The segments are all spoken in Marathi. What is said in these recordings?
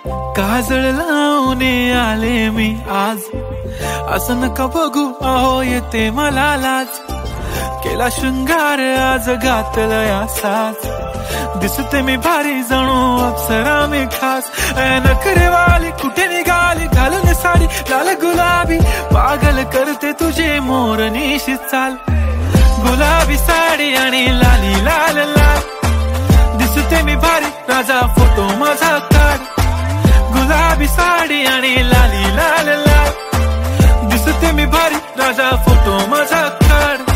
काजळ लावून आले मी आज, असं नका बघू अहो येते मला लाज. केला शृंगार आज घातलं या साज, दिसते मी भारी जणू अप्सरा मी खास. नखरेवाली कुठे निघाली घालून साडी लाल गुलाबी, पागल करते तुझे मोरनीशी चाल. गुलाबी साडी आणि लाली लाल लाल, दिसते मी भारी राजा फोटो माझा काढ. गुलाबी साडी आणि लाली लाल लाल, दिसते मी भारी राजा फोटो माझा काढ.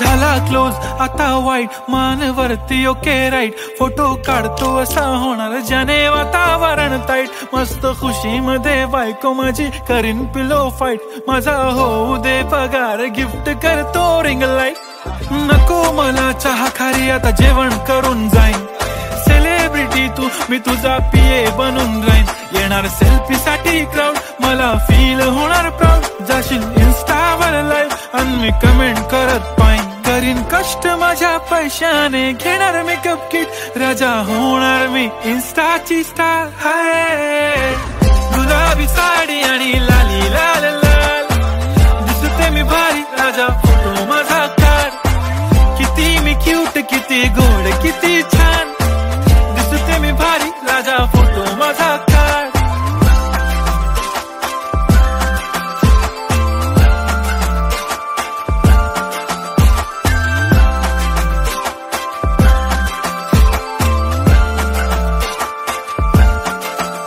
झाला क्लोज आता वाईट, मान वरती ओके राईट. फोटो काढतो असा होणार ज्याने वातावरण ताईट. मस्त खुशी मध्ये बायको माझी करीन पिलो फाईट. माझा होऊ दे पगार गिफ्ट करतो रिंग लाईट. नको मला चहा खारी आता जेवण करून जाईन. सेलिब्रिटी तू मी तुझा पिये बनून राहीन. येणार सेल्फी साठी क्राऊड मला फील होणार प्राऊड. जाशील इन्स्टावर लाईव्ह आणि मी कमेंट करत पाईन. करीन कष्ट माझ्या पैशाने घेणार मेकअप किट. राजा होणार मी इन्स्टाची स्टार. हाय गुलाबी साडी आणि लाली लाल लाल, दिसते मी भारी राजा फोटो माझा काढ. किती मी क्यूट किती गोड किती छान, दिसते मी भारी राजा फोटो माझा